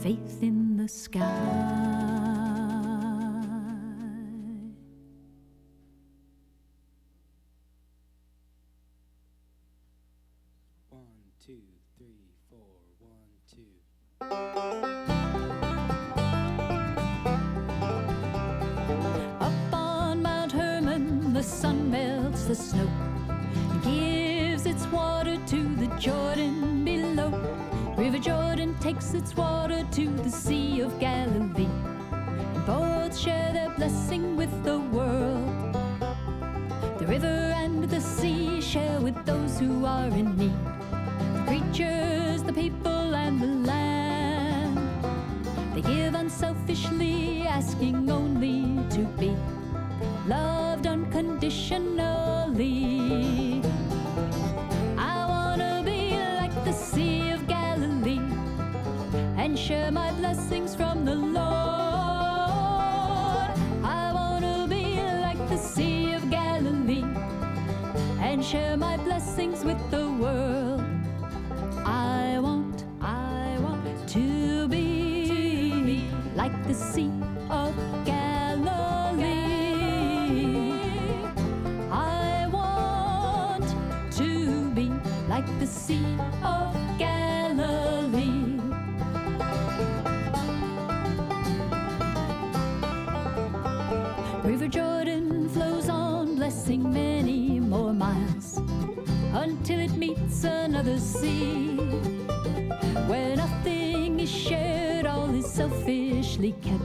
faith in the sky. Up on Mount Hermon, the sun melts the snow and gives its water to the Jordan below. River Jordan takes its water to the Sea of Galilee, and both share their blessing with the world. The river and the sea share with those who are in need, the creatures, the people, and the land. They give unselfishly, asking only to be loved unconditionally. I wanna be like the Sea of Galilee and share my blessings from the Lord. I wanna be like the Sea of Galilee and share my blessings with the world. I want to be like the Sea of Galilee. I want to be like the Sea of Galilee. River Jordan flows on, blessing many more miles, until it meets another sea, where nothing is shared, all is selfishly kept.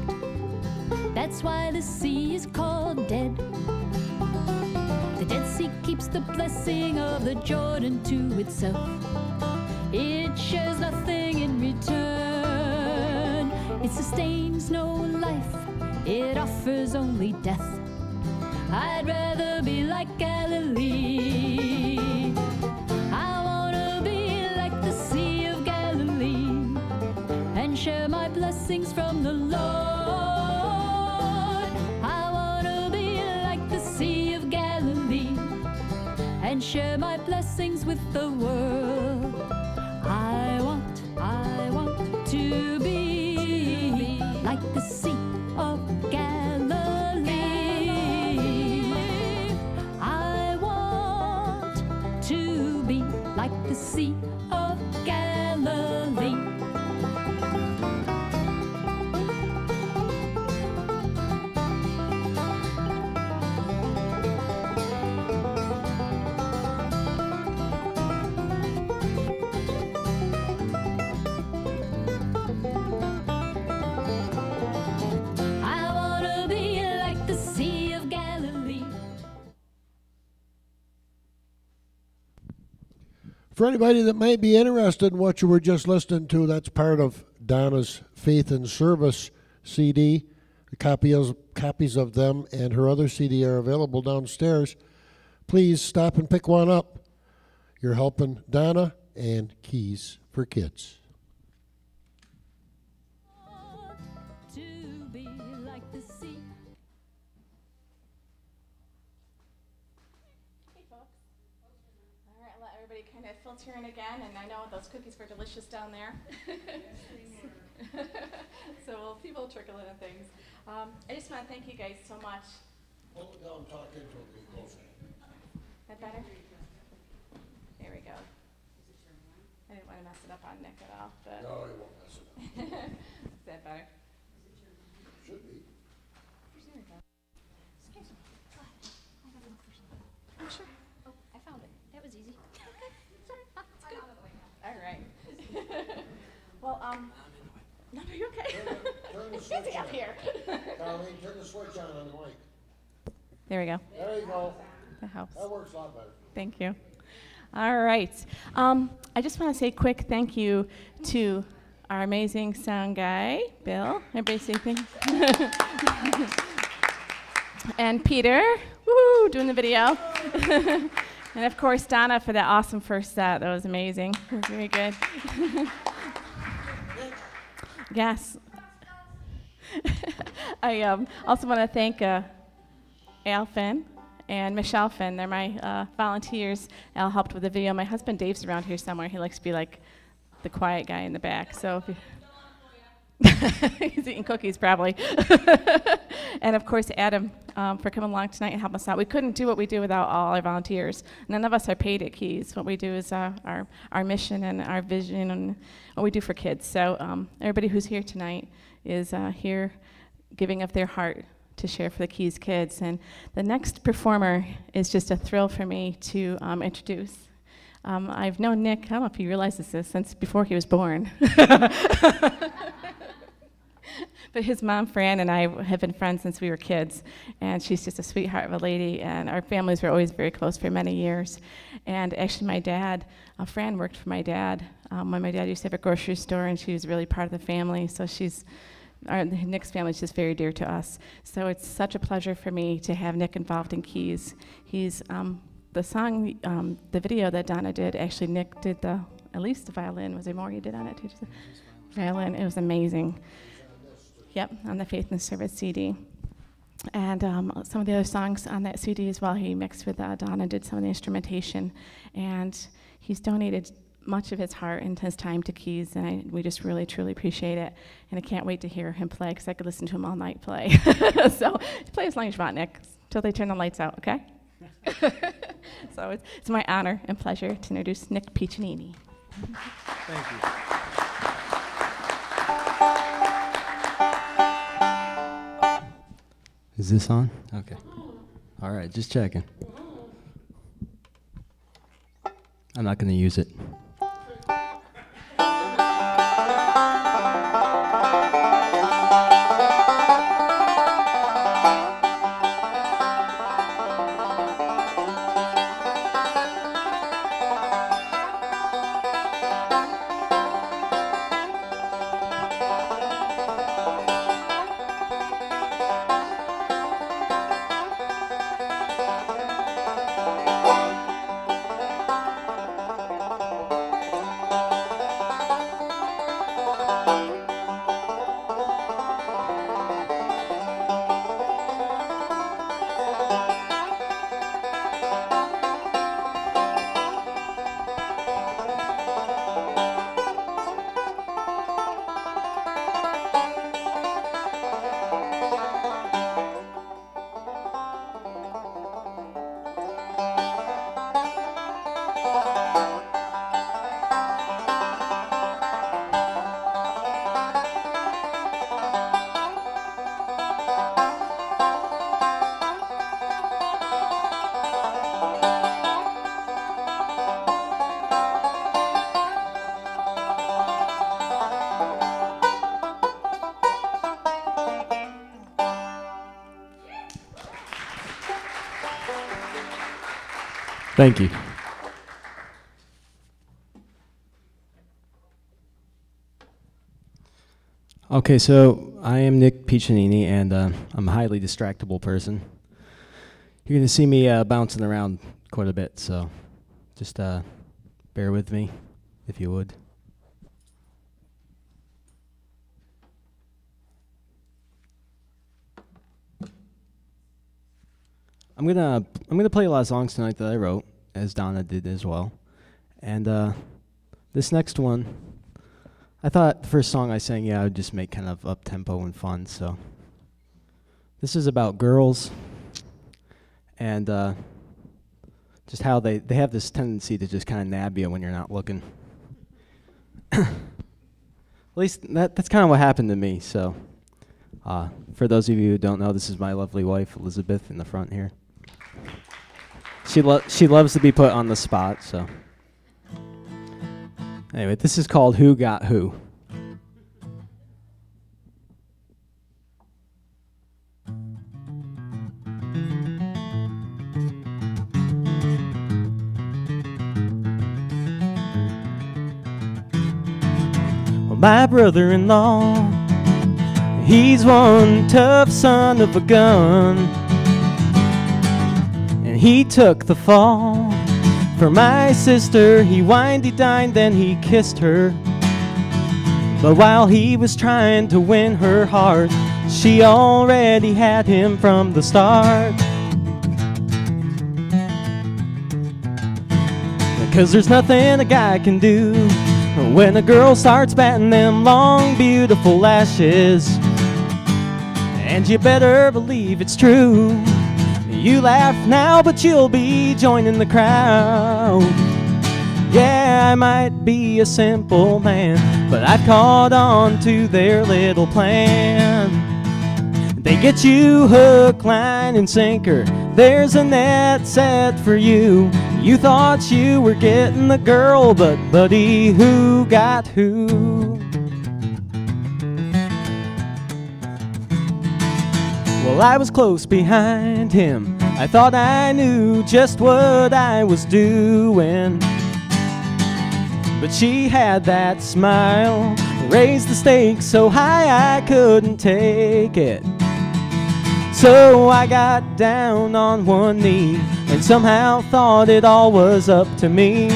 That's why the sea is called dead. The Dead Sea keeps the blessing of the Jordan to itself. It shares nothing in return. It sustains no life. It offers only death. I'd rather be like Galilee. I wanna be like the Sea of Galilee and share my blessings from the Lord. I wanna be like the Sea of Galilee and share my blessings with the world. I want to be like the Sea of Galilee. I want to be like the Sea of Galilee. For anybody that might be interested in what you were just listening to, that's part of Donna's Faith and Service CD. The copies of them and her other CD are available downstairs. Please stop and pick one up. You're helping Donna and Keys for Kids. Filter in again, and I know those cookies were delicious down there. So people trickle in and things. I just want to thank you guys so much. Hold it down, talk into it, be closer. That better? There we go. I didn't want to mess it up on Nick at all. But no, you won't mess it up. Is that better? Should be. There we go. Excuse me. Go ahead. I have a question. Oh, sure. Oh, I found it. That was easy. All right. Well, no, are you okay? Turn the switch Get out here. Colleen, turn the switch on the mic. There we go. There you go. That helps. That works a lot better. Thank you. All right. I just want to say a quick thank you to our amazing sound guy, Bill. Everybody say thank you. And Peter, woo, doing the video. And of course, Donna for that awesome first set. That was amazing. It was very good. Yes. I also want to thank Al Finn and Michelle Finn. They're my volunteers. Al helped with the video. My husband Dave's around here somewhere. He likes to be like the quiet guy in the back. So if you He's eating cookies, probably. And of course, Adam, for coming along tonight and helping us out. We couldn't do what we do without all our volunteers. None of us are paid at Keys. What we do is our mission and our vision and what we do for kids. So everybody who's here tonight is here giving of their heart to share for the Keys kids. And the next performer is just a thrill for me to introduce. I've known Nick, I don't know if you realize this, since before he was born. But his mom, Fran, and I have been friends since we were kids, and she's just a sweetheart of a lady, and our families were always very close for many years. And actually my dad, Fran worked for my dad when my dad used to have a grocery store, and she was really part of the family, so Nick's family is just very dear to us. So it's such a pleasure for me to have Nick involved in Keys. He's, the song, the video that Donna did, actually Nick did at least the violin. Was there more he did on it too? Violin, it was amazing. Yep, on the Faith and Service CD. And some of the other songs on that CD as well, he mixed with Donna, did some of the instrumentation. And he's donated much of his heart and his time to Keys, and we just really, truly appreciate it. And I can't wait to hear him play, because I could listen to him all night play. So play as long as you want, Nick, until they turn the lights out, okay? So it's my honor and pleasure to introduce Nick Piccininni. Thank you. Is this on? Okay. All right, just checking. I'm not going to use it. Thank you. Okay, so I am Nick Piccininni, and I'm a highly distractible person. You're going to see me bouncing around quite a bit, so just bear with me, if you would. I'm gonna play a lot of songs tonight that I wrote, as Donna did as well. And this next one, I thought the first song I sang, I would just make kind of up-tempo and fun. So this is about girls and just how they have this tendency to just kind of nab you when you're not looking. At least that's kind of what happened to me. So for those of you who don't know, this is my lovely wife, Elizabeth, in the front here. She loves to be put on the spot, so. Anyway, this is called Who Got Who. Well, my brother-in-law, he's one tough son of a gun. He took the fall for my sister. He wined, he dined, then he kissed her. But while he was trying to win her heart, she already had him from the start. 'Cause there's nothing a guy can do when a girl starts batting them long, beautiful lashes. And you better believe it's true. You laugh now, but you'll be joining the crowd. Yeah, I might be a simple man, but I've caught on to their little plan. They get you hook, line, and sinker. There's a net set for you. You thought you were getting the girl, but buddy, who got who? Well, I was close behind him. I thought I knew just what I was doing. But she had that smile, raised the stakes so high I couldn't take it. So I got down on one knee and somehow thought it all was up to me.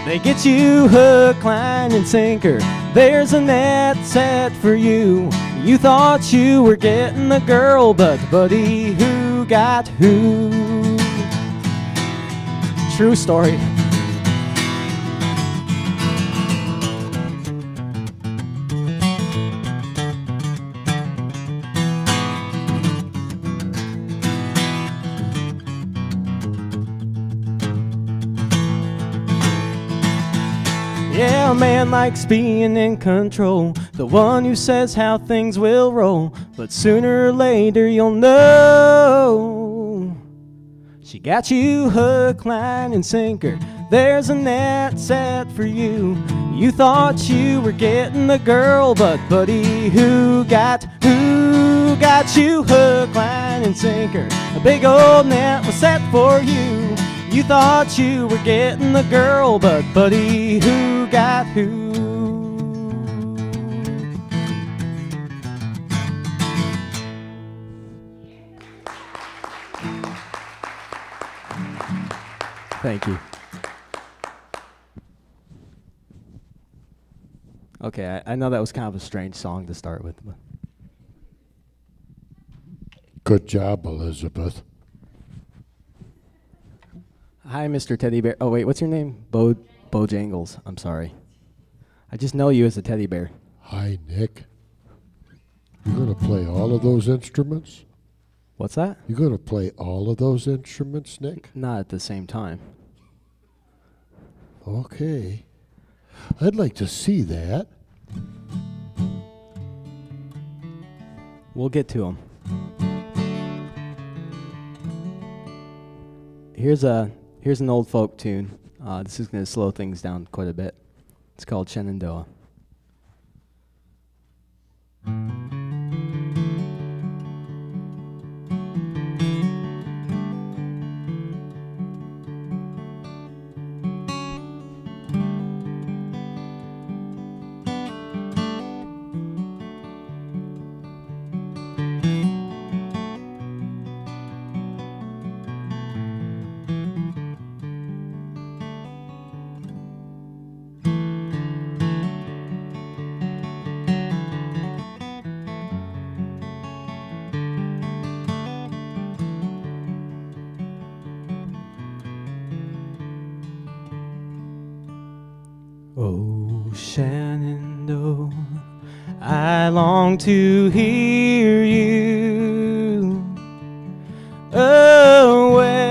They get you hook, line, and sinker. There's a net set for you. You thought you were getting the girl, but buddy, who got who? True story. Yeah, a man likes being in control, the one who says how things will roll. But sooner or later you'll know she got you hook, line, and sinker. There's a net set for you. You thought you were getting the girl, but buddy, who got you hook, line, and sinker? A big old net was set for you. You thought you were getting the girl, but buddy, who got who? Thank you. Okay, I know that was kind of a strange song to start with. But. Good job, Elizabeth. Hi, Mr. Teddy Bear. Oh, wait, what's your name? Bojangles. I'm sorry. I just know you as a teddy bear. Hi, Nick. You gonna play all of those instruments? What's that? You gonna play all of those instruments, Nick? Not at the same time. Okay. I'd like to see that. We'll get to them. Here's an old folk tune. This is going to slow things down quite a bit. It's called Shenandoah. Oh, Shenandoah, I long to hear you. Away,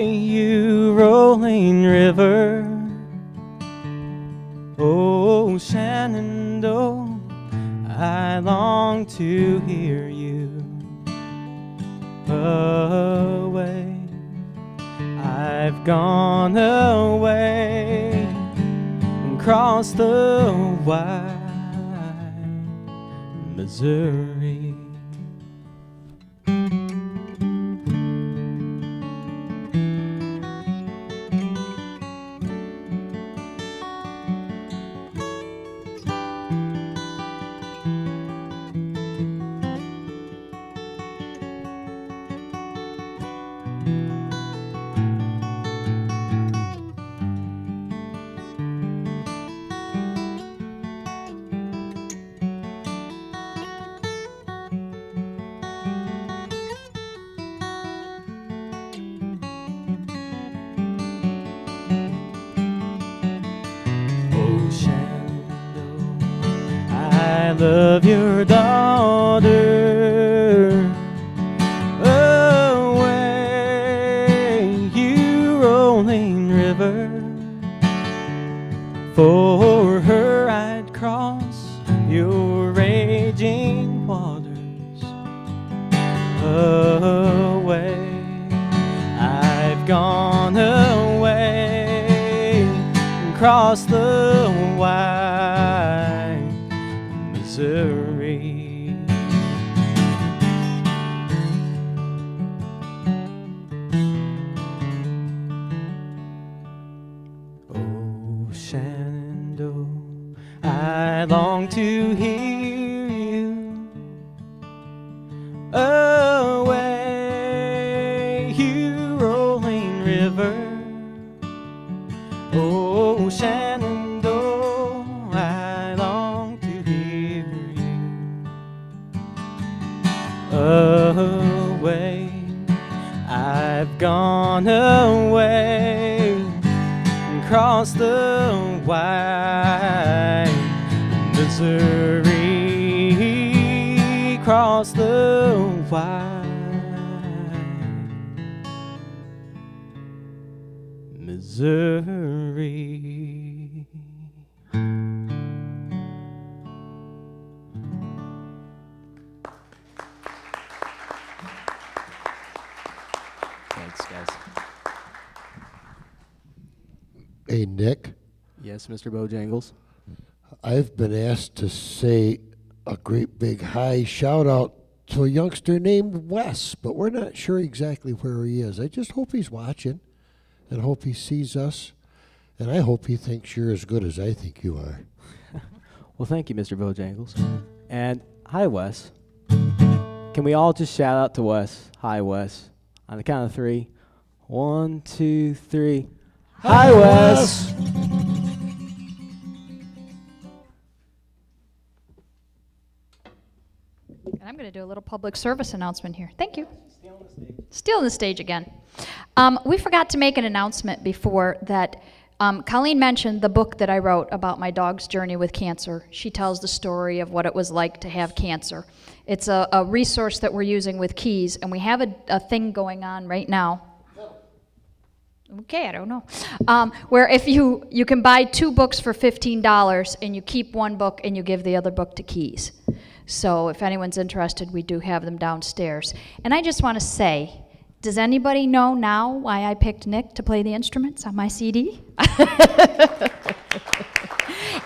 you rolling river. Oh, Shenandoah, I long to hear you. Away, I've gone away. Across the wide Missouri. Shenandoah, I love your daughter. Away, you rolling river. For her I'd cross your raging waters. Away, I've gone away and crossed the wide Missouri. Oh, Shenandoah, I long to hear you. Away, you rolling river. Oh, Shenandoah, I long to hear you. Away, I've gone away and crossed the wide Missouri, cross the wide Missouri. Thanks, guys. Hey, Nick. Yes, Mr. Bojangles. I've been asked to say a great big high shout out to a youngster named Wes, but we're not sure exactly where he is. I just hope he's watching and hope he sees us, and I hope he thinks you're as good as I think you are. Well, thank you, Mr. Bojangles. And hi, Wes. Can we all just shout out to Wes? Hi, Wes. On the count of 3. 1, 2, 3. Hi, Wes. And I'm going to do a little public service announcement here. Thank you. Still on the stage again. We forgot to make an announcement before that. Colleen mentioned the book that I wrote about my dog's journey with cancer. She tells the story of what it was like to have cancer. It's a resource that we're using with Keys, and we have a thing going on right now. Okay, I don't know. Where if you can buy 2 books for $15, and you keep 1 book and you give the other book to Keys. So if anyone's interested, we do have them downstairs. And I just want to say, does anybody know now why I picked Nick to play the instruments on my CD?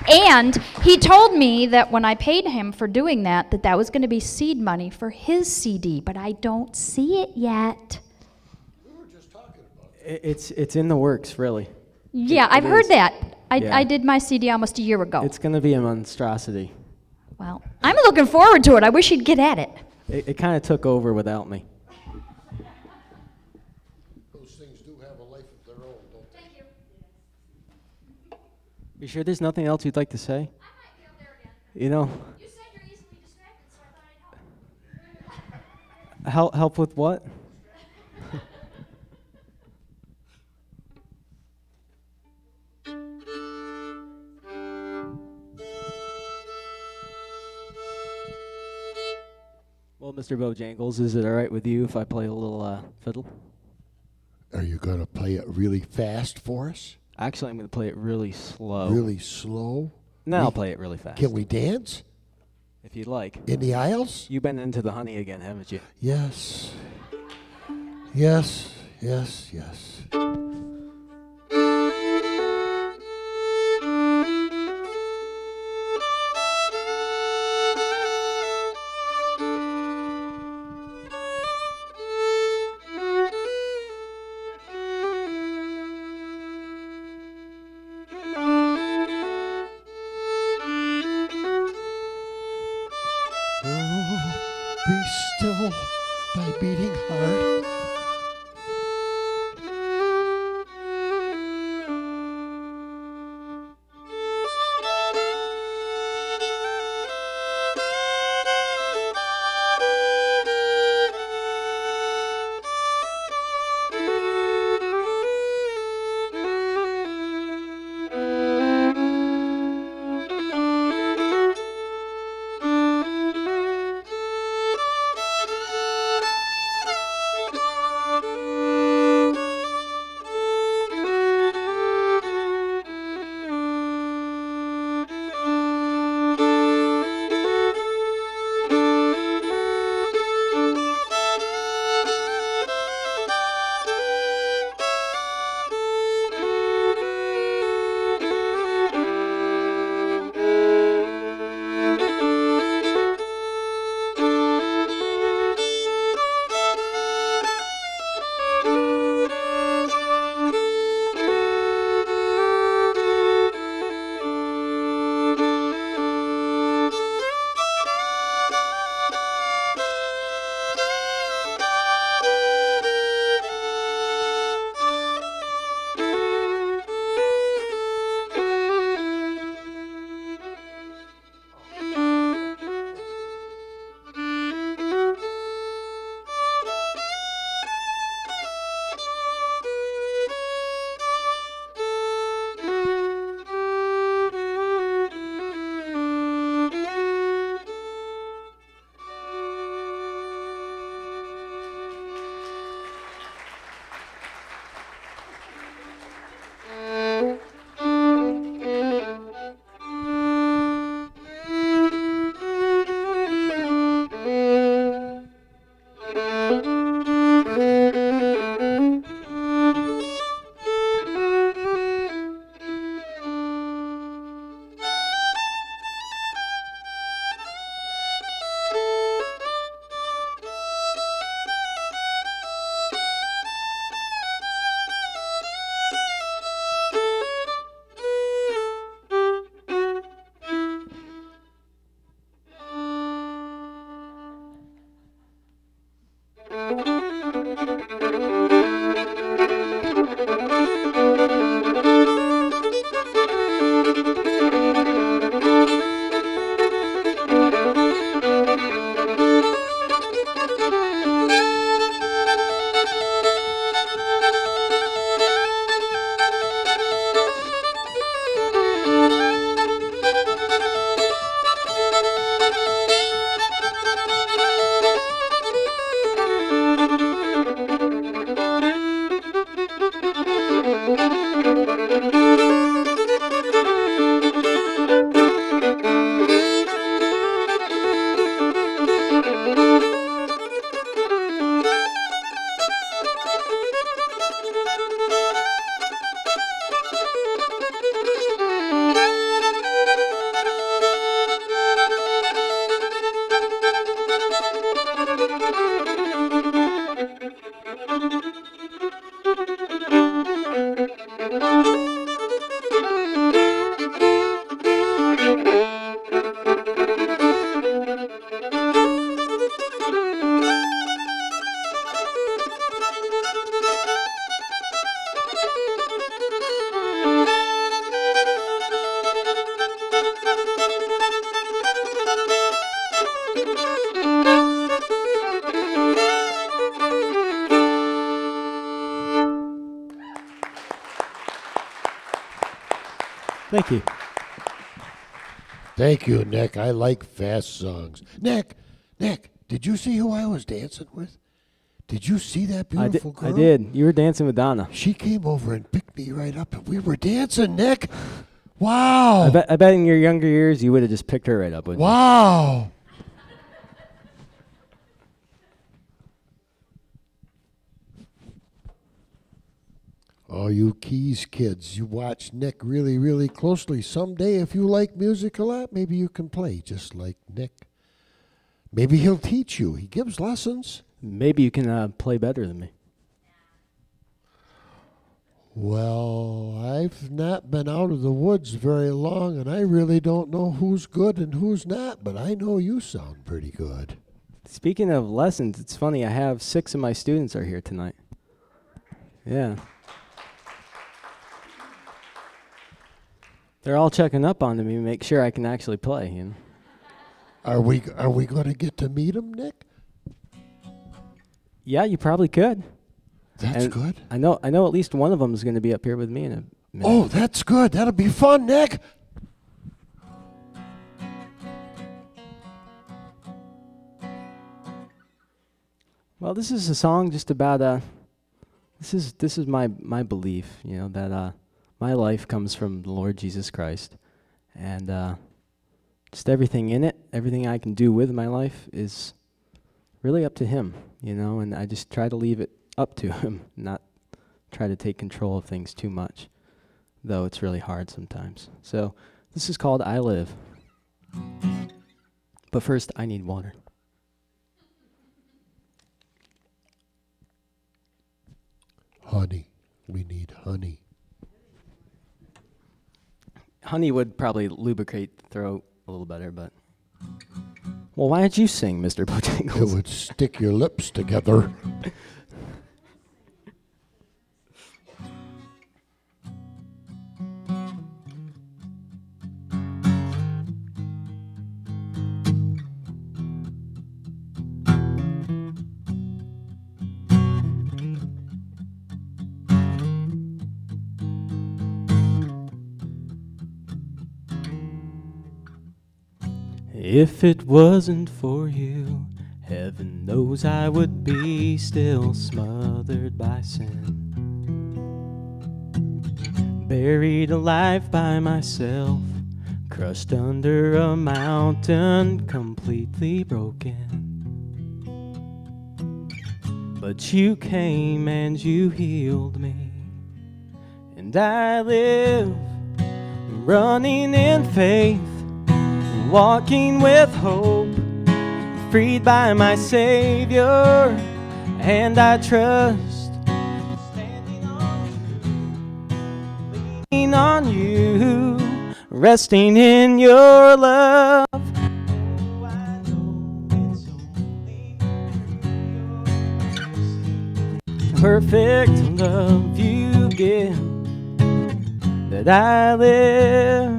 And he told me that when I paid him for doing that, that was going to be seed money for his CD, but I don't see it yet. We were just talking about it. It's in the works, really. Yeah, I've heard that. I did my CD almost a year ago. It's going to be a monstrosity. Well, I'm looking forward to it. I wish he'd get at it. It kind of took over without me. Those things do have a life of their own, don't they? Thank you. You sure there's nothing else you'd like to say? I might be up there again. You know, You said you're easily distracted, so I thought I'd help. help with what? Well, Mr. Bojangles, is it all right with you if I play a little fiddle? Are you going to play it really fast for us? Actually, I'm going to play it really slow. Really slow? No, I'll play it really fast. Can we dance? If you'd like. In the aisles? You've been into the honey again, haven't you? Yes. Yes, yes, yes. Be still, thy beating heart. Thank you. Thank you, Nick. I like fast songs. Nick, did you see who I was dancing with? Did you see that beautiful girl? I did. You were dancing with Donna. She came over and picked me right up, and we were dancing, Nick. Wow. I bet in your younger years you would have just picked her right up, wouldn't you? Wow. Oh, you Keys kids, you watch Nick really, really closely. Someday, if you like music a lot, maybe you can play just like Nick. Maybe he'll teach you. He gives lessons. Maybe you can play better than me. Well, I've not been out of the woods very long, and I really don't know who's good and who's not, but I know you sound pretty good. Speaking of lessons, it's funny, I have 6 of my students are here tonight. Yeah. They're all checking up on me to make sure I can actually play, you know. Are we going to get to meet him, Nick? Yeah, you probably could. That's And good. I know at least one of them is going to be up here with me in a minute. Oh, that's good. That'll be fun, Nick. Well, this is a song just about this is my belief, you know, that my life comes from the Lord Jesus Christ, and just everything in it, everything I can do with my life is really up to Him, you know, and I just try to leave it up to Him, not try to take control of things too much, though it's really hard sometimes. So this is called I Live. But first, I need water. Honey. We need honey. Honey would probably lubricate the throat a little better, but... Well, why don't you sing, Mr. Bojangles? It would stick your lips together. If it wasn't for you, heaven knows I would be still smothered by sin. Buried alive by myself, crushed under a mountain, completely broken. But you came and you healed me, and I live running in faith, walking with hope, freed by my Savior, and I trust, standing on you, leaning on you, resting in your love. Oh, I know it's only your perfect love you give that I live.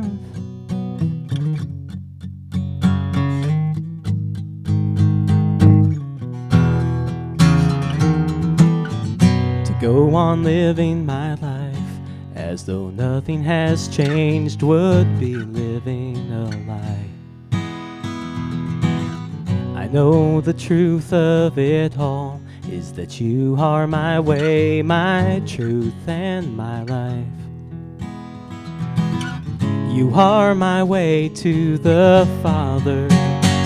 Go on living my life as though nothing has changed, would be living a lie. I know the truth of it all is that you are my way, my truth, and my life. You are my way to the Father,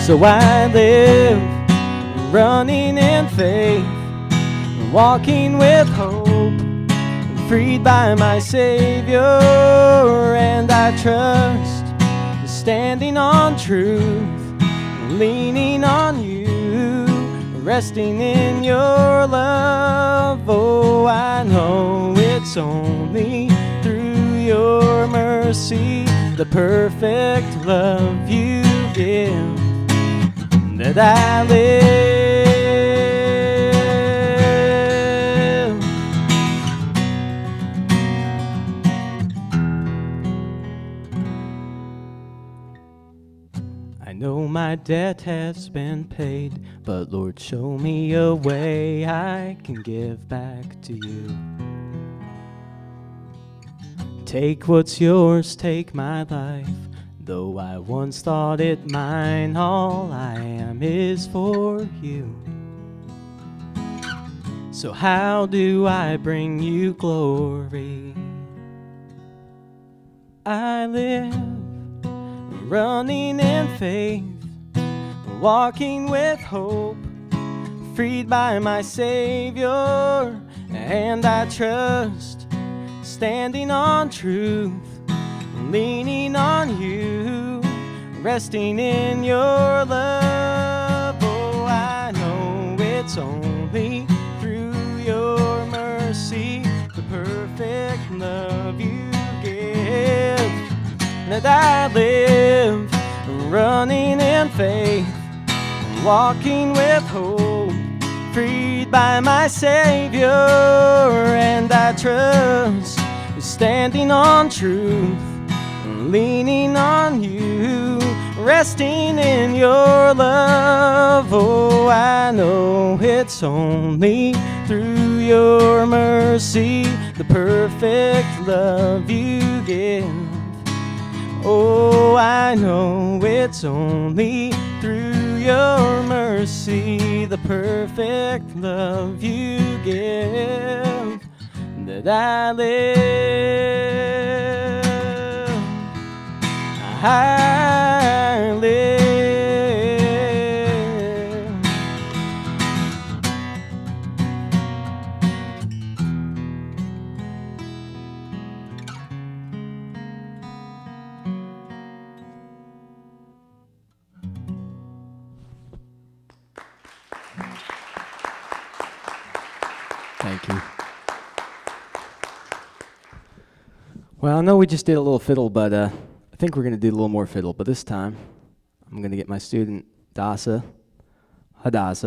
so I live running in faith, walking with hope, freed by my Savior, and I trust, standing on truth, leaning on you, resting in your love. Oh, I know it's only through your mercy, the perfect love you give, that I live. I know my debt has been paid, but Lord, show me a way I can give back to you. Take what's yours, take my life. Though I once thought it mine, all I am is for you. So how do I bring you glory? I live running in faith, walking with hope, freed by my Savior, and I trust, standing on truth, leaning on you, resting in your love. Oh, I know it's only through your mercy, the perfect love you give, that I live, running in faith, walking with hope, freed by my Savior, and I trust, standing on truth, leaning on you, resting in your love. Oh, I know it's only through your mercy, the perfect love you give. Oh, I know it's only through your mercy, the perfect love you give, that I live. I live. Thank you. Well, I know we just did a little fiddle, but I think we're going to do a little more fiddle. But this time, I'm going to get my student, Hadassah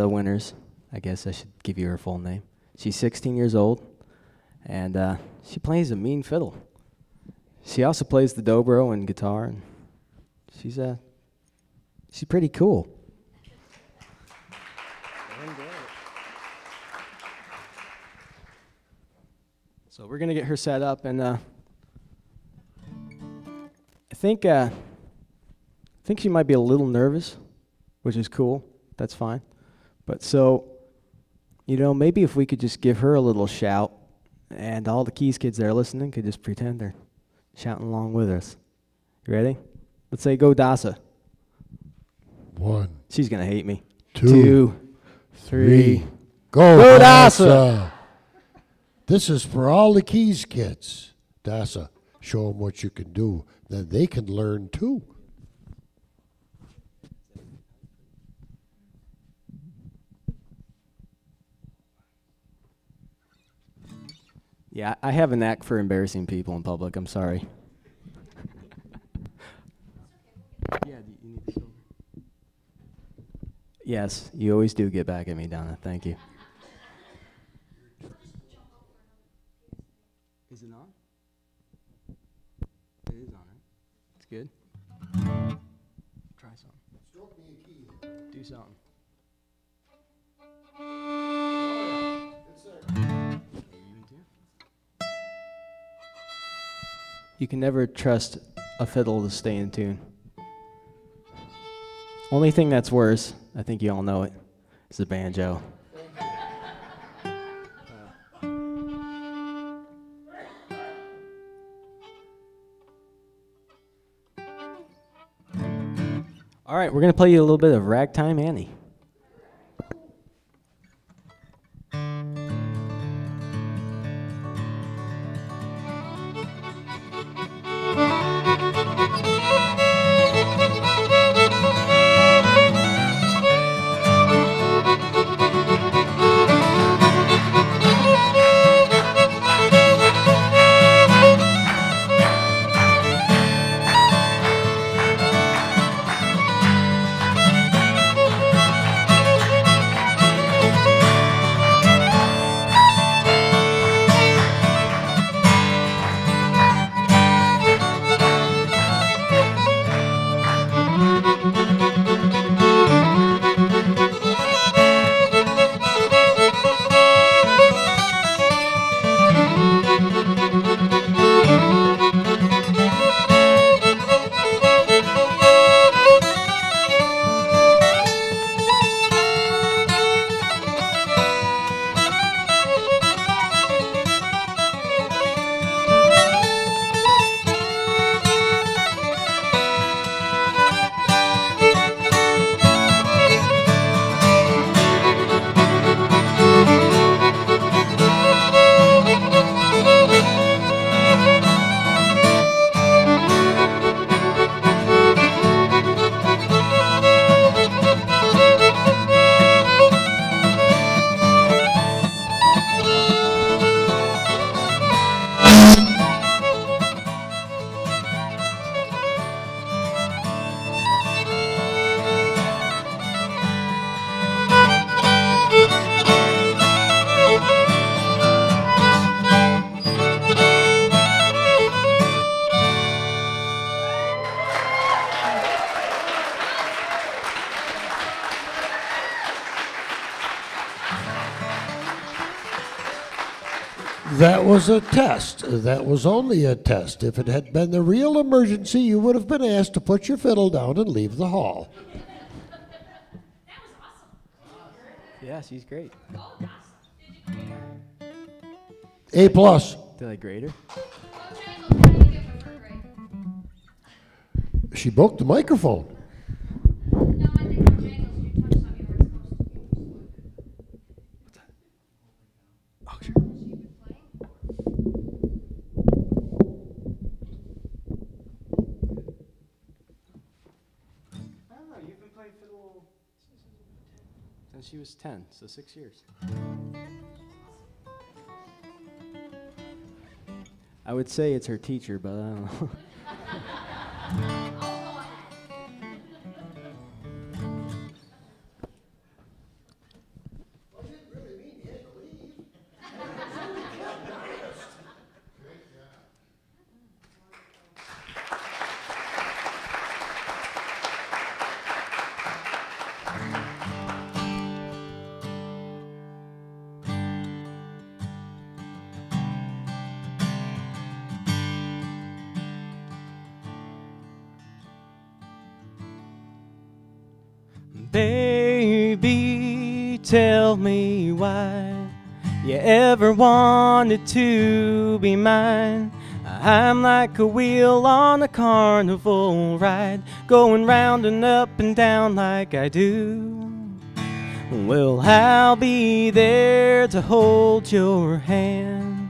Winters. I guess I should give you her full name. She's 16 years old, and she plays a mean fiddle. She also plays the dobro and guitar, and she's pretty cool. So we're going to get her set up, and I think she might be a little nervous, which is cool. That's fine. But so, maybe if we could just give her a little shout, and all the Keys kids that are listening could just pretend they're shouting along with us. You ready? Let's say go Dasa. 1. She's going to hate me. 2, 3. Go Dasa! Dasa! This is for all the Keys kids. Dasa, show them what you can do. Then they can learn too. Yeah, I have a knack for embarrassing people in public. I'm sorry. Yeah, you need the silver. Yes, you always do get back at me, Donna. Thank you. Is it on? It is on, right? It's good. Try something. Do something. You can never trust a fiddle to stay in tune. Only thing that's worse, I think you all know it, is the banjo. All right, we're going to play you a little bit of Ragtime Annie. That was a test. That was only a test. If it had been the real emergency, you would have been asked to put your fiddle down and leave the hall. That was awesome. Yeah, she's great. Oh, awesome. Did you grade her? A plus. Did I grade her? What Jangles, what did you give her for a grade? She broke the microphone. No, I think for Jangles, you touched something you weren't supposed to. What's that? Oh, sure. She was playing? I don't know. You've been playing fiddle since she was 10, so 6 years. I would say it's her teacher, but I don't know. Baby, tell me why you ever wanted to be mine. I'm like a wheel on a carnival ride, going round and up and down like I do. Well, I'll be there to hold your hand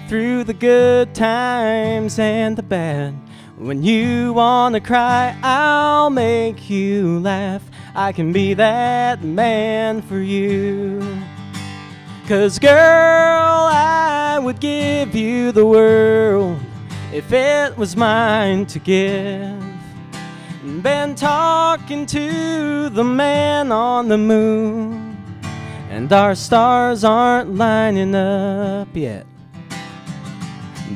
through the good times and the bad. When you wanna cry, I'll make you laugh. I can be that man for you. 'Cause girl, I would give you the world if it was mine to give. Been talking to the man on the moon, and our stars aren't lining up yet.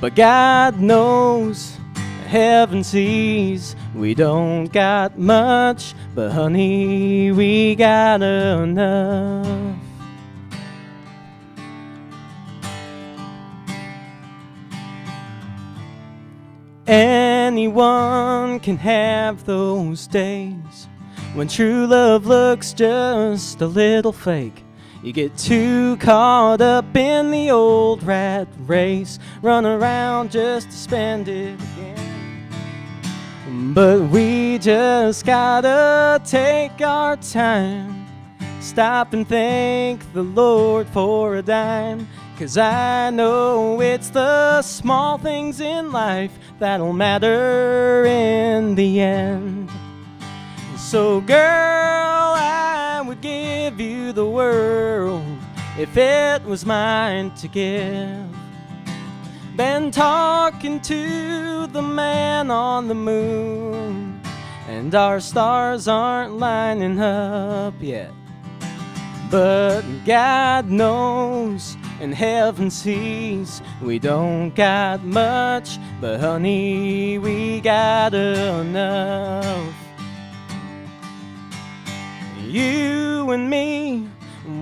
But God knows, heaven sees, we don't got much, but honey, we got enough. Anyone can have those days when true love looks just a little fake. You get too caught up in the old rat race, run around just to spend it again. But we just gotta take our time, stop and thank the Lord for a dime. 'Cause I know it's the small things in life that'll matter in the end. So girl, I would give you the world if it was mine to give. Been talking to the man on the moon, and our stars aren't lining up yet. But God knows, and heaven sees, we don't got much, but honey, we got enough. You and me,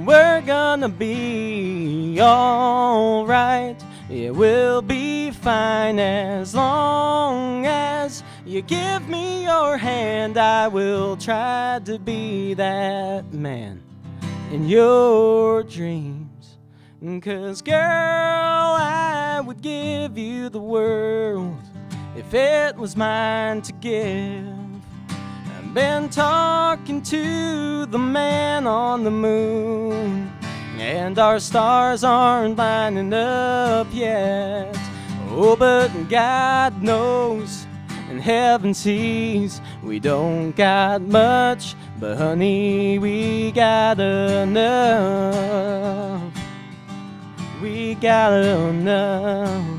we're gonna be alright. It will be fine as long as you give me your hand. I will try to be that man in your dreams. 'Cause girl, I would give you the world if it was mine to give. I've been talking to the man on the moon, and our stars aren't lining up yet. Oh, but God knows, and heaven sees, we don't got much, but honey, we got enough. We got enough.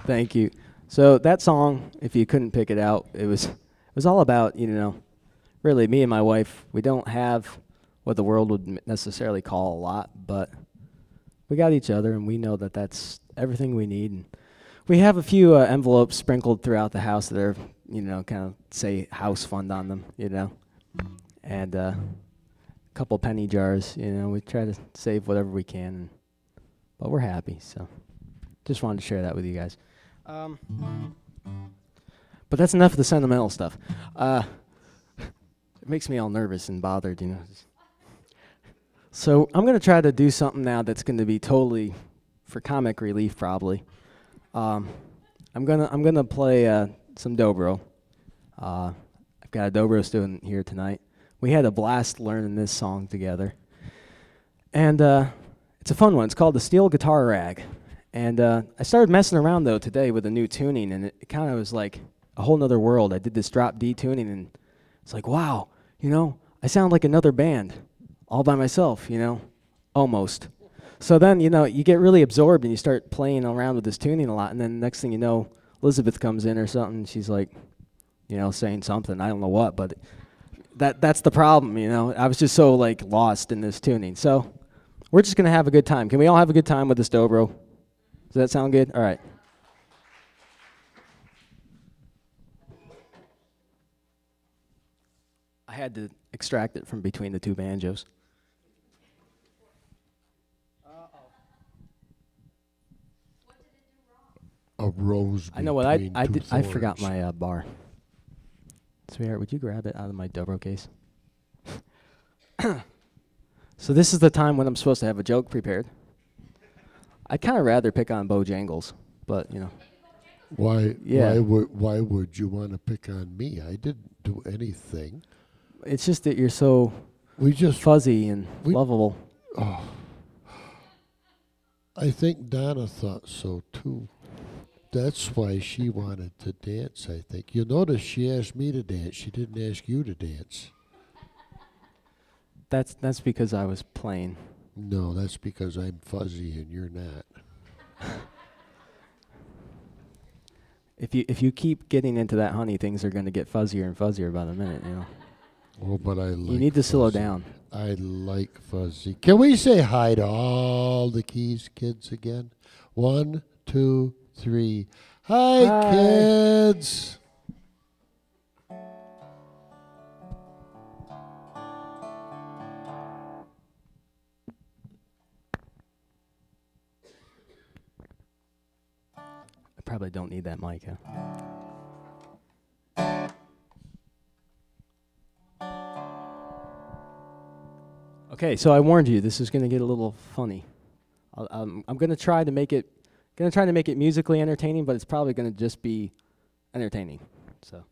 Thank you. So that song, if you couldn't pick it out, it was all about, really me and my wife. We don't have what the world would necessarily call a lot, but we got each other, and we know that that's everything we need. And We have a few envelopes sprinkled throughout the house that are, kind of say house fund on them, and a couple penny jars. We try to save whatever we can, but we're happy. So, just wanted to share that with you guys. But that's enough of the sentimental stuff. It makes me all nervous and bothered, So I'm going to try to do something now that's going to be totally for comic relief, probably. I'm gonna play some dobro. I've got a dobro student here tonight. We had a blast learning this song together, and it's a fun one. It's called the Steel Guitar Rag. And I started messing around though today with a new tuning, and it kind of was like a whole nother world. I did this drop D tuning, and it's like, wow, I sound like another band, all by myself, almost. So then, you get really absorbed and you start playing around with this tuning a lot, and then next thing you know, Elizabeth comes in or something, and she's like, saying something, I don't know what, but that's the problem, I was just so like lost in this tuning. So we're just gonna have a good time. Can we all have a good time with this dobro? Does that sound good? All right. I had to extract it from between the two banjos. A rose. I know what I did. I forgot my bar. Sweetheart, would you grab it out of my dobro case? So this is the time when I'm supposed to have a joke prepared. I'd kind of rather pick on Bojangles, but Why? Yeah. Why would you want to pick on me? I didn't do anything. It's just that you're so fuzzy and lovable. Oh, I think Donna thought so too. That's why she wanted to dance, I think. You'll notice she asked me to dance. She didn't ask you to dance. That's because I was playing. No, that's because I'm fuzzy and you're not. If you keep getting into that honey, things are going to get fuzzier and fuzzier by the minute, Oh, but I like You need to fuzzy. slow down. I like fuzzy. Can we say hi to all the Keys kids again? 1, 2, 3. Hi, kids. I probably don't need that mic, huh? Okay, so I warned you this is going to get a little funny. I'm going to try to make it musically entertaining, but it's probably going to just be entertaining. So.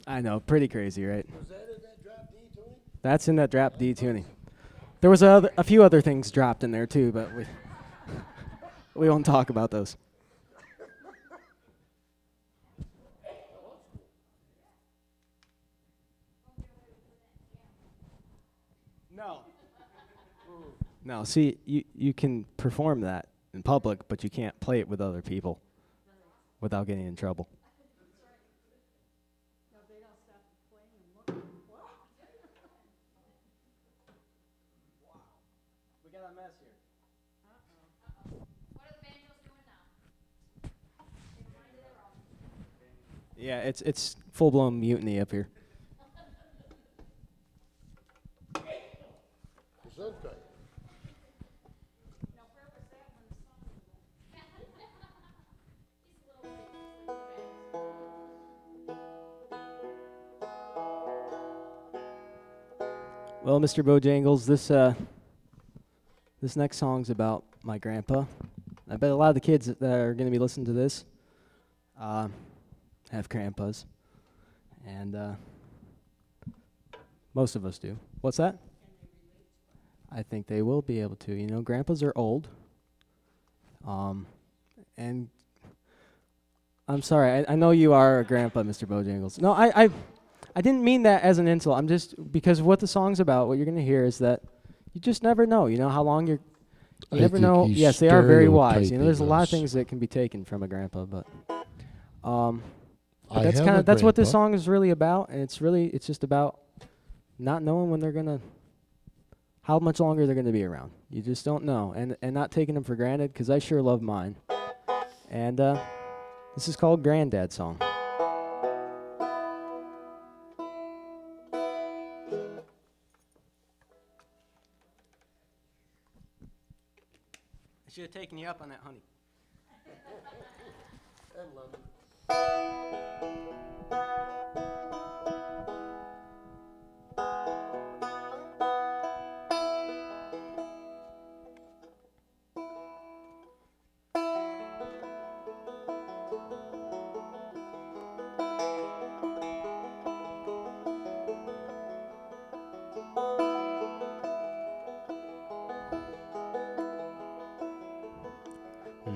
I know, pretty crazy, right? Was that in that drop D tuning? That's in that drop D tuning. There was a few other things dropped in there too, but we won't talk about those. No. No, see, you can perform that in public, but you can't play it with other people without getting in trouble. We got a mess here. What are the banjos doing now? Yeah, it's full-blown mutiny up here. Well, Mr. Bojangles, this next song's about my grandpa. I bet a lot of the kids that are going to be listening to this have grandpas, and most of us do. What's that? I think they will be able to. You know, grandpas are old, and I'm sorry. I know you are a grandpa, Mr. Bojangles. No, I didn't mean that as an insult. I'm just, because what the song's about, what you're going to hear is that you just never know. You know how long you never know. Yes, they are very wise. You know, there's a lot of things that can be taken from a grandpa, but that's what this song is really about, and it's just about not knowing when they're gonna, how much longer they're gonna be around. You just don't know, and not taking them for granted, because I sure love mine. And this is called Granddad Song. I should have taken you up on that, honey.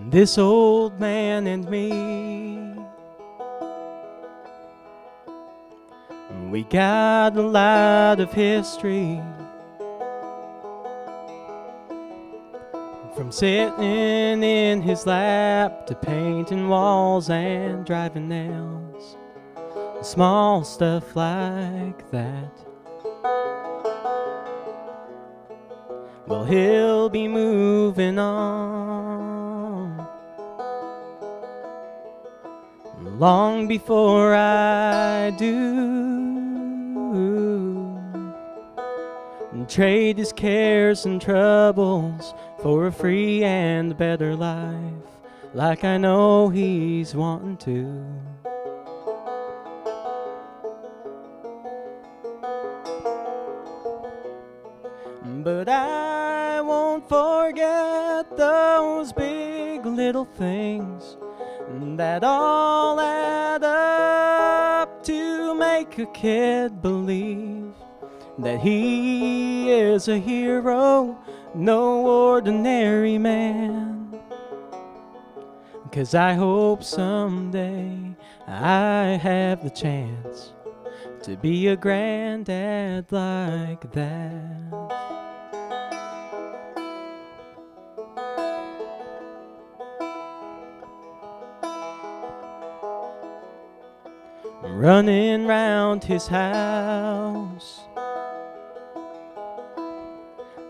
This old man and me, we got a lot of history, from sitting in his lap to painting walls and driving nails, small stuff like that. Well, he'll be moving on long before I do, and trade his cares and troubles for a free and better life, like I know he's wanting to. But I won't forget those big little things that all add up to make a kid believe that he is a hero, no ordinary man. 'Cause I hope someday I have the chance to be a granddad like that. Running round his house,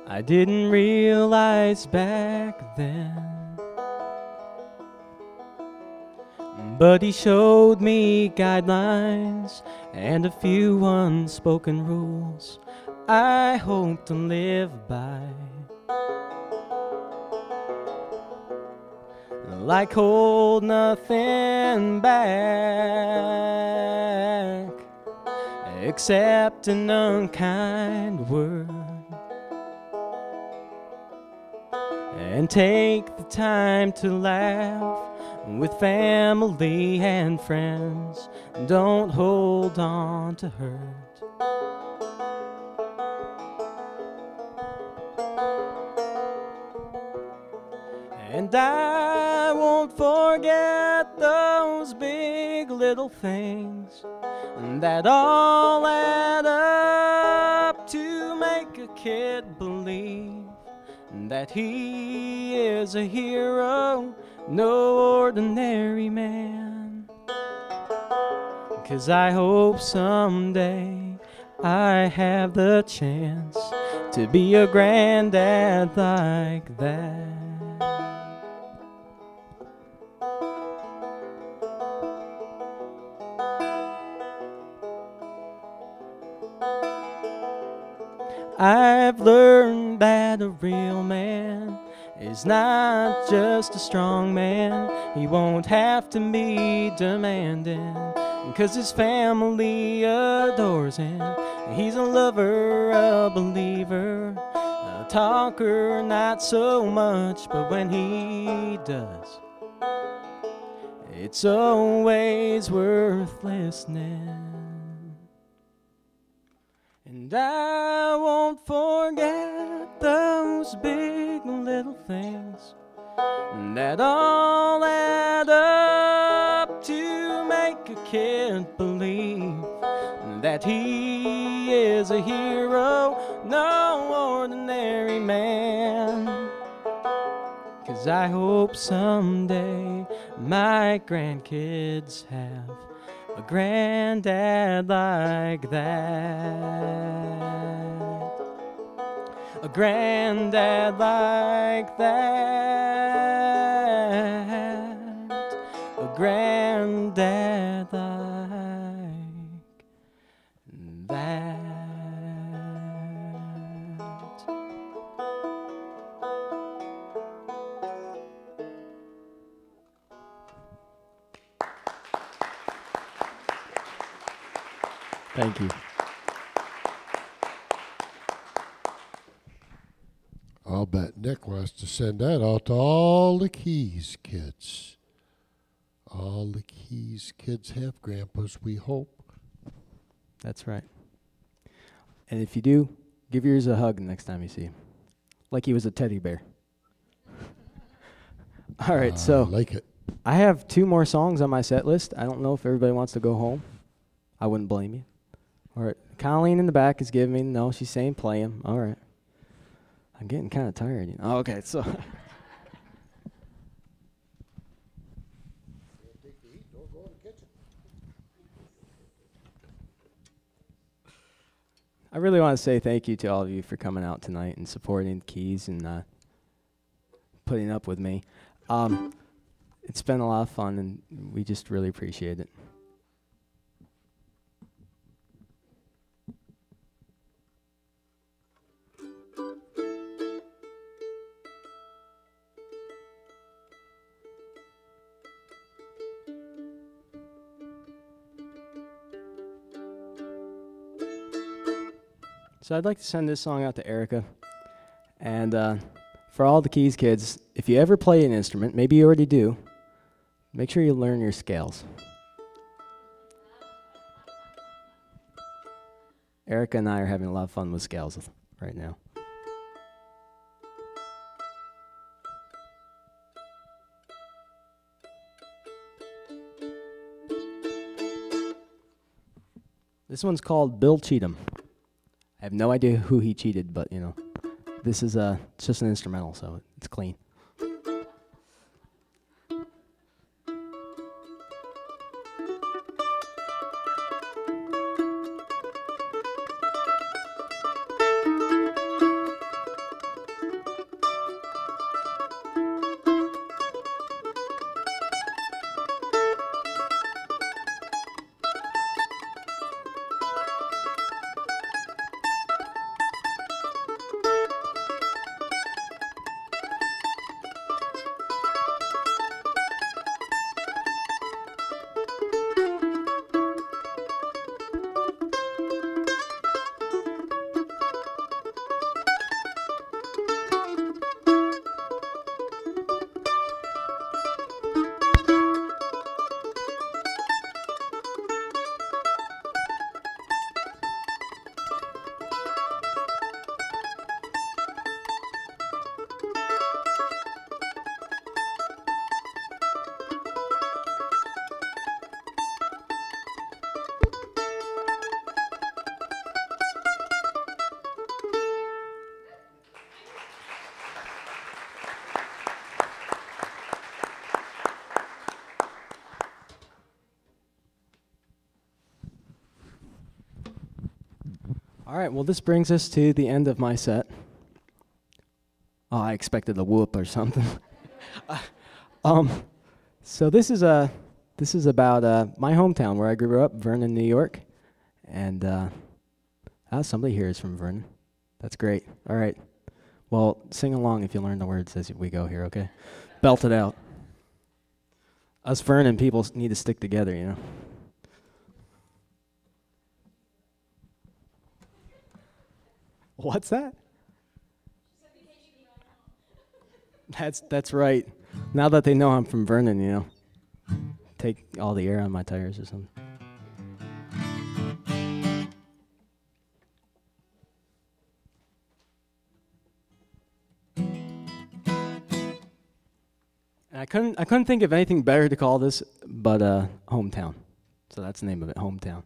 I didn't realize back then, but he showed me guidelines and a few unspoken rules I hope to live by. Like hold nothing back except an unkind word, and take the time to laugh with family and friends. Don't hold on to hurt. And I won't forget those big little things that all add up to make a kid believe that he is a hero, no ordinary man. 'Cause I hope someday I have the chance to be a granddad like that. I've learned that a real man is not just a strong man. He won't have to be demanding, 'cause his family adores him. He's a lover, a believer, a talker, not so much, but when he does, it's always worth listening. And I won't forget those big little things that all add up to make a kid believe that he is a hero, no ordinary man. 'Cause I hope someday my grandkids have a granddad like that. A granddad like that. A granddad like that. Thank you. I'll bet Nick wants to send that out to all the Keys kids. All the Keys kids have grandpas, we hope. That's right. And if you do, give yours a hug next time you see him. Like he was a teddy bear. All right, so like it. I have 2 more songs on my set list. I don't know if everybody wants to go home. I wouldn't blame you. All right, Colleen in the back is giving me, no, she's saying play him. All right. I'm getting kind of tired. You know? Okay, so. I really want to say thank you to all of you for coming out tonight and supporting the Keys and putting up with me. It's been a lot of fun, and we just really appreciate it. So I'd like to send this song out to Erica. And for all the Keys kids, if you ever play an instrument, maybe you already do, make sure you learn your scales. Erica and I are having a lot of fun with scales right now. This one's called Bill Cheatham. I have no idea who he cheated, but, you know, this is it's just an instrumental, so it's clean. All right, well, this brings us to the end of my set. Oh, I expected a whoop or something. So this is about my hometown where I grew up, Vernon, New York, and somebody here is from Vernon. That's great. All right. Well, sing along if you learn the words as we go here, okay? Belt it out. Us Vernon people need to stick together, you know. What's that? That's right. Now that they know I'm from Vernon, you know, take all the air on my tires or something. And I couldn't think of anything better to call this but Hometown. So that's the name of it, Hometown.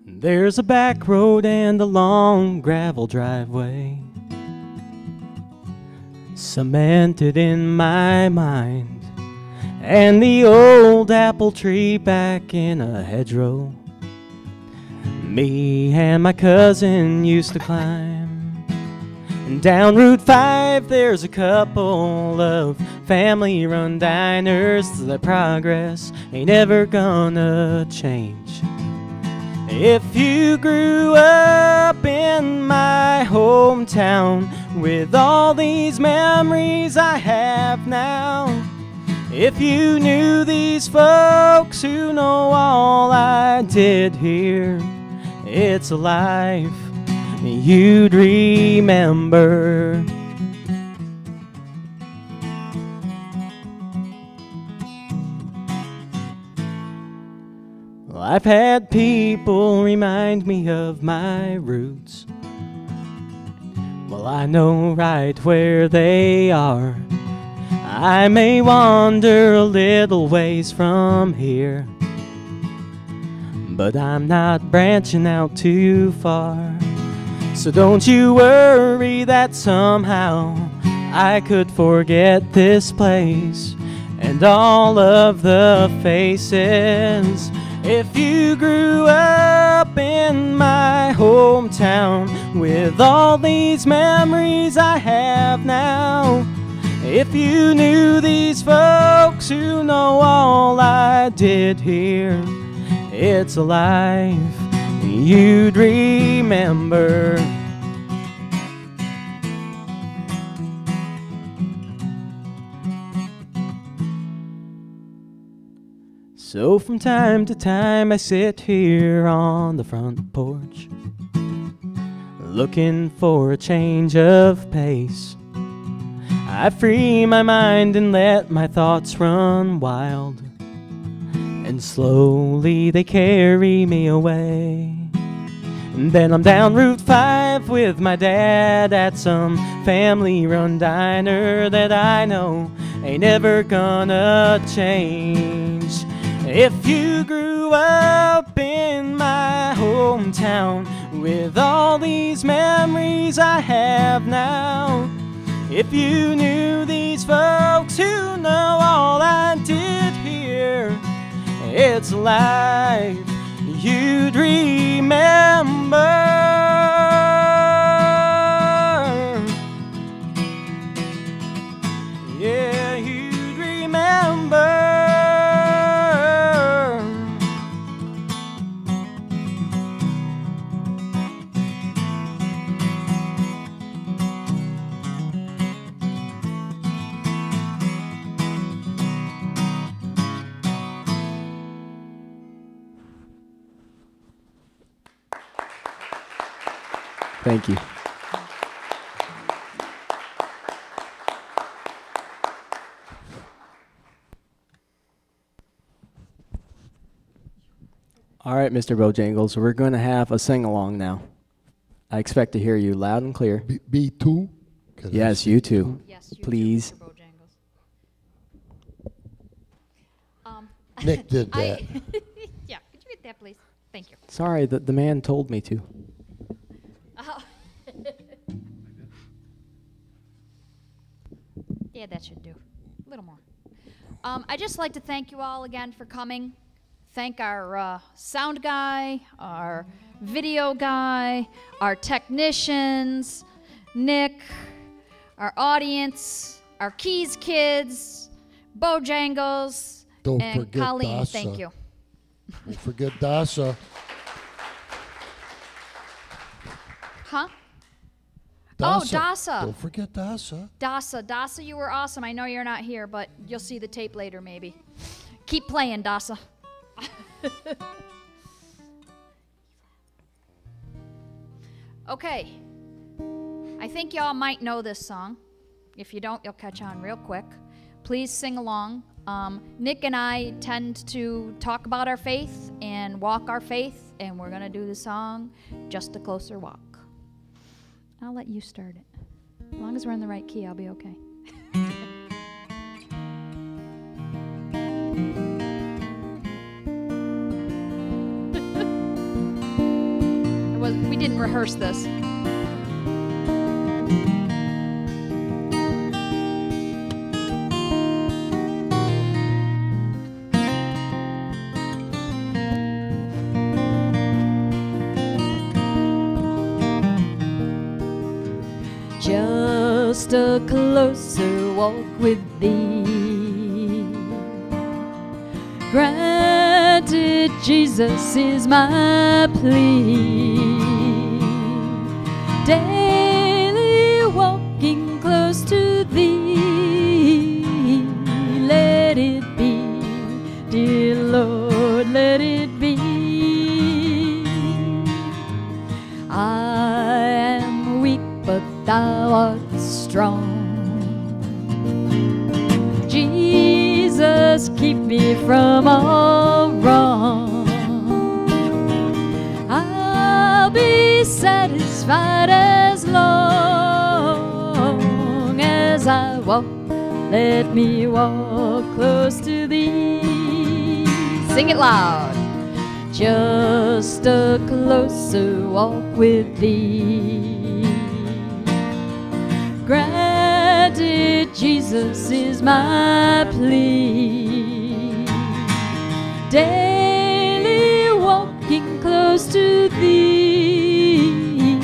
There's a back road and a long gravel driveway, cemented in my mind, and the old apple tree back in a hedgerow me and my cousin used to climb. And down Route 5 there's a couple of family-run diners. The progress ain't ever gonna change. If you grew up in my hometown with all these memories I have now, if you knew these folks who know all I did here, it's a life you'd remember. I've had people remind me of my roots. Well, I know right where they are. I may wander a little ways from here, but I'm not branching out too far. So don't you worry that somehow I could forget this place and all of the faces. If you grew up in my hometown with all these memories I have now, if you knew these folks who know all I did here, it's a life you'd remember. So from time to time I sit here on the front porch, looking for a change of pace. I free my mind and let my thoughts run wild, and slowly they carry me away. And then I'm down Route 5 with my dad at some family-run diner that I know ain't ever gonna change. If you grew up in my hometown with all these memories I have now, if you knew these folks who know all I did here, it's a life you'd remember. Yeah, you'd remember. Thank you. All right, Mr. Bojangles, we're going to have a sing-along now. I expect to hear you loud and clear. B2? Yes, you too. Yes, you Please. Too, Mr. Bojangles. Nick did that. Yeah, could you get that, please? Thank you. Sorry, the man told me to. Oh. Yeah, that should do. A little more. I'd just like to thank you all again for coming. Thank our sound guy, our video guy, our technicians, Nick, our audience, our keys kids, Bojangles, Don't and forget Colleen. Dasa. Thank you. Don't forget Dasa. Huh? Dasa. Oh, Dasa. Don't forget Dasa. Dasa, you were awesome. I know you're not here, but you'll see the tape later, maybe. Keep playing, Dasa. Okay. I think y'all might know this song. If you don't, you'll catch on real quick. Please sing along. Nick and I tend to talk about our faith and walk our faith, and we're going to do the song, Just a Closer Walk. I'll let you start it. As long as we're in the right key, I'll be okay. We didn't rehearse this. Just a closer walk with thee. Granted, Jesus is my plea. Daily walking close to thee. Let it be, dear Lord, let it be. I am weak, but thou art strong. Jesus, keep me from all wrong. I'll be satisfied as long as I walk. Let me walk close to thee. Sing it loud. Just a closer walk with thee. Granted, Jesus is my plea. Daily walking close to thee.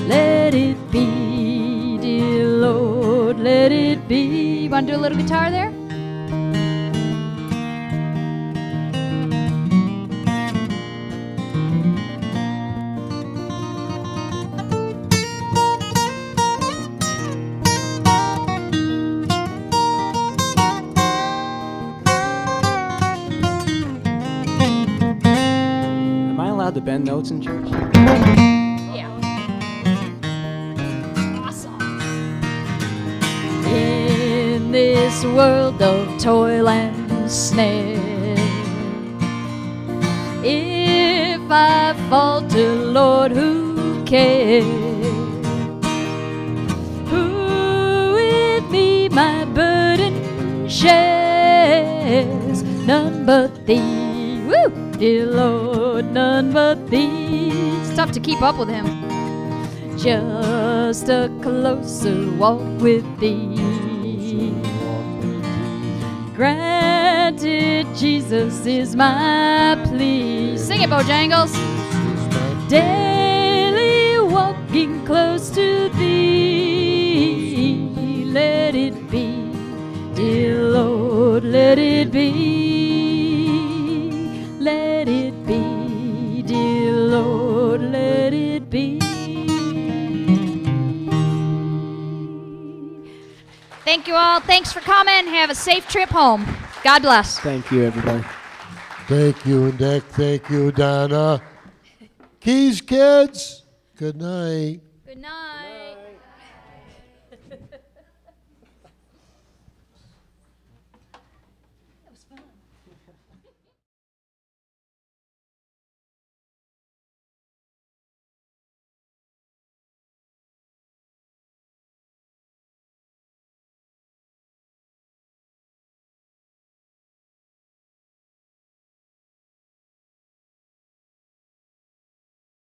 Let it be, dear Lord, let it be. You want to do a little guitar there? To bend notes in church? Yeah. Awesome. In this world of toil and snare, if I falter, Lord, who cares? Who with me my burden shares? None but thee. Woo! Dear Lord, none but thee. It's tough to keep up with him. Just a closer walk with thee. Granted, Jesus is my plea. Sing it, Bojangles. Daily walking close to thee. Let it be, dear Lord, let it be. Let it be, dear Lord, let it be. Thank you all. Thanks for coming. Have a safe trip home. God bless. Thank you, everybody. Thank you, Nick. Thank you, Donna. Keys, kids. Good night. Good night.